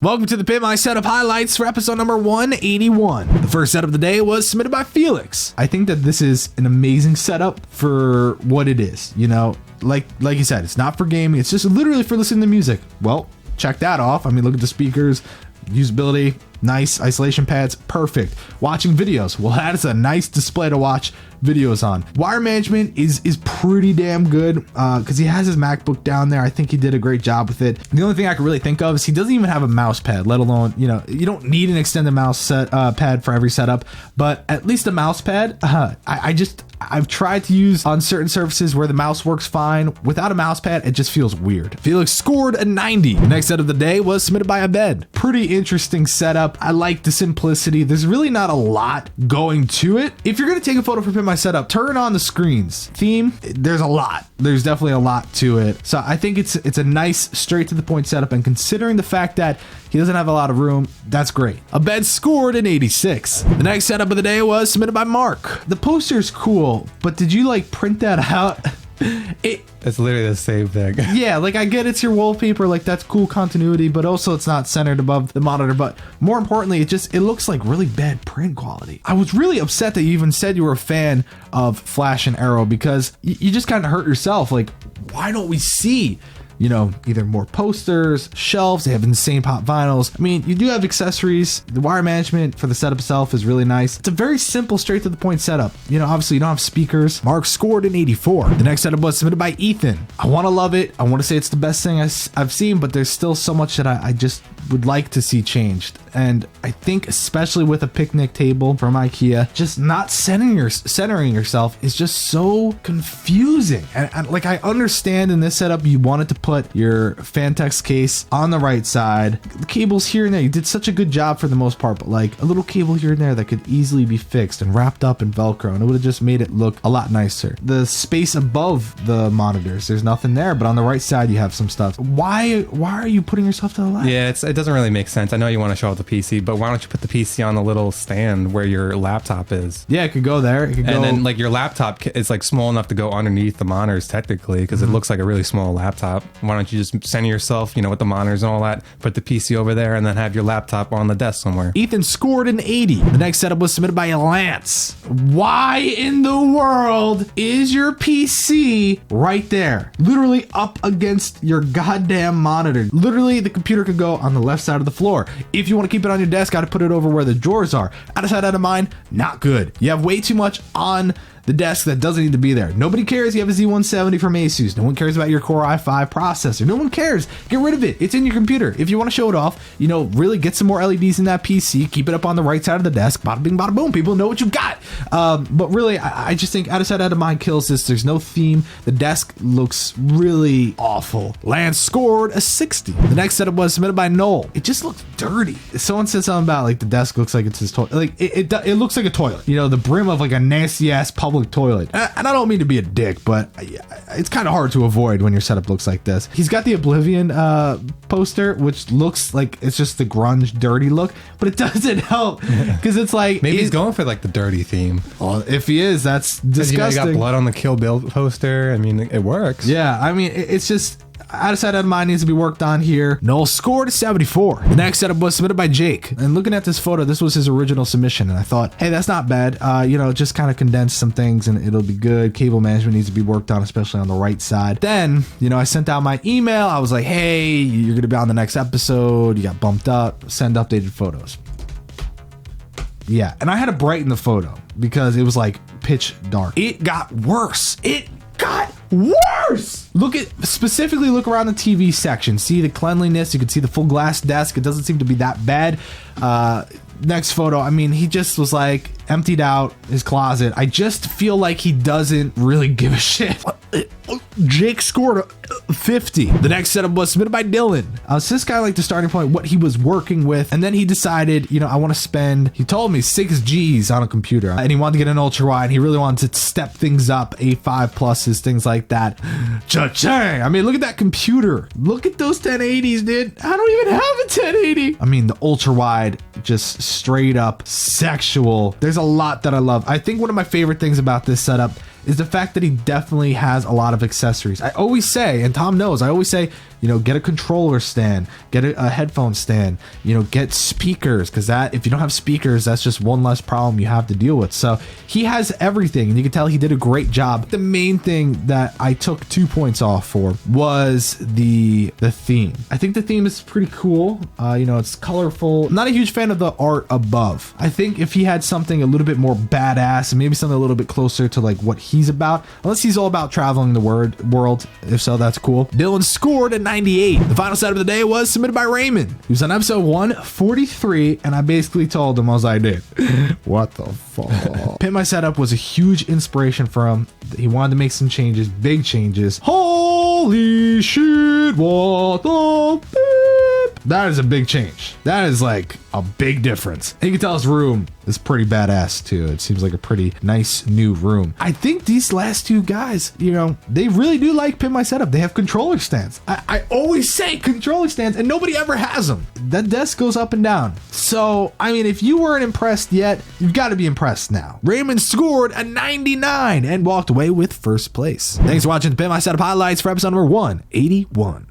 Welcome to the Pimp My Setup highlights for episode number 181. The first setup of the day was submitted by Felix. I think that this is an amazing setup for what it is. You know, like you said, it's not for gaming. It's just literally for listening to music. Well, check that off. I mean, look at the speakers, usability, nice isolation pads, perfect. Watching videos, well, that is a nice display to watch videos on. Wire management is pretty damn good because he has his MacBook down there. I think he did a great job with it. The only thing I can really think of is he doesn't even have a mouse pad, let alone, you know, you don't need an extended mouse pad for every setup, but at least a mouse pad. I've tried to use on certain surfaces where the mouse works fine. Without a mouse pad, it just feels weird. Felix scored a 90. The next set of the day was submitted by Abed. Pretty interesting setup. I like the simplicity. There's really not a lot going to it. If you're gonna take a photo for Pimp My Setup, turn on the screens. Theme, there's a lot. There's definitely a lot to it. So I think it's a nice, straight to the point setup, and considering the fact that he doesn't have a lot of room, that's great. Abed scored an 86. The next setup of the day was submitted by Mark. The poster is cool, but did you like print that out? It's literally the same thing. Yeah, like I get it's your wallpaper, like that's cool continuity, but also it's not centered above the monitor. But more importantly, it looks like really bad print quality. I was really upset that you even said you were a fan of Flash and Arrow because you just kind of hurt yourself. Like, why don't we see, you know, either more posters, shelves? They have insane pop vinyls. I mean, you do have accessories. The wire management for the setup itself is really nice. It's a very simple, straight to the point setup. You know, obviously you don't have speakers. Mark scored an 84. The next setup was submitted by Ethan. I want to love it. I want to say it's the best thing I've seen, but there's still so much that I just would like to see changed. And I think especially with a picnic table from IKEA, just not centering yourself is just so confusing. And like, I understand in this setup, you wanted to put your Fantex case on the right side. The cables here and there, you did such a good job for the most part, but like a little cable here and there that could easily be fixed and wrapped up in Velcro, and it would have just made it look a lot nicer. The space above the monitors, there's nothing there, but on the right side, you have some stuff. Why are you putting yourself to the left? Yeah, it doesn't really make sense. I know you want to show off the PC, but why don't you put the PC on the little stand where your laptop is? Yeah, it could go there. It could go. And then like your laptop is like small enough to go underneath the monitors technically, because it looks like a really small laptop. Why don't you just center yourself, you know, with the monitors and all that, put the PC over there, and then have your laptop on the desk somewhere. Ethan scored an 80. The next setup was submitted by Lance. Why in the world is your PC right there? Literally up against your goddamn monitor. Literally, the computer could go on the left side of the floor. If you want to keep it on your desk, got to put it over where the drawers are. Out of sight, out of mind, not good. You have way too much on the desk that doesn't need to be there. Nobody cares you have a Z170 from Asus. No one cares about your Core i5 processor. No one cares. Get rid of it. It's in your computer. If you want to show it off, you know, really get some more LEDs in that PC. Keep it up on the right side of the desk. Bada bing, bada boom. People know what you've got. But really, I just think out of sight, out of mind kills this. There's no theme. The desk looks really awful. Lance scored a 60. The next setup was submitted by Knoll. It just looks dirty. Someone said something about like the desk looks like it's his toilet. Like it looks like a toilet. You know, the brim of like a nasty ass public toilet. And I don't mean to be a dick, but it's kind of hard to avoid when your setup looks like this. He's got the Oblivion poster, which looks like it's just the grunge dirty look, but it doesn't help because it's like maybe he's going for like the dirty theme. Well, if he is, that's disgusting. You got blood on the Kill Bill poster. I mean, it works. Yeah, I mean, it's just out of sight, out of mind needs to be worked on here. Knoll scored a 74. The next setup was submitted by Jake. And looking at this photo, this was his original submission. And I thought, hey, that's not bad. You know, just kind of condense some things and it'll be good. Cable management needs to be worked on, especially on the right side. Then, you know, I sent out my email. I was like, hey, you're going to be on the next episode. You got bumped up. Send updated photos. Yeah. And I had to brighten the photo because it was like pitch dark. It got worse. It got worse. Look around the TV section. See the cleanliness. You can see the full glass desk. It doesn't seem to be that bad. Next photo, I mean, he just was like emptied out his closet. I just feel like he doesn't really give a shit. Jake scored a 50. The next setup was submitted by Dylan. So this guy, like the starting point, what he was working with, and then he decided, you know, I want to spend, he told me 6 G's on a computer, and he wanted to get an ultra wide. He really wanted to step things up, A5 pluses, things like that. Cha-chang! I mean, look at that computer. Look at those 1080s, dude. I don't even have a 1080. I mean, the ultra wide, just straight up sexual. There's a lot that I love. I think one of my favorite things about this setup is the fact that he definitely has a lot of accessories. I always say, and Tom knows, I always say You know, get a controller stand, get a headphone stand, you know, get speakers, because that, if you don't have speakers, that's just one less problem you have to deal with. So he has everything, and you can tell he did a great job. The main thing that I took 2 points off for was the theme. I think the theme is pretty cool. You know, it's colorful. I'm not a huge fan of the art above. I think if he had something a little bit more badass and maybe something a little bit closer to like what he's about, unless he's all about traveling the world. If so, that's cool. Dylan scored a 98. The final setup of the day was submitted by Raymond. He was on episode 143, and I basically told him, I was like, dude, what the fuck? Pimp My Setup was a huge inspiration for him. He wanted to make some changes, big changes. Holy shit, what the beep? That is a big change. That is like a big difference. And you can tell his room is pretty badass too. It seems like a pretty nice new room. I think these last two guys, you know, they really do like Pimp My Setup. They have controller stands. I always say controller stands, and nobody ever has them. That desk goes up and down. So, I mean, if you weren't impressed yet, you've got to be impressed now. Raymond scored a 99 and walked away with first place. Thanks for watching Pimp My Setup highlights for episode number 181.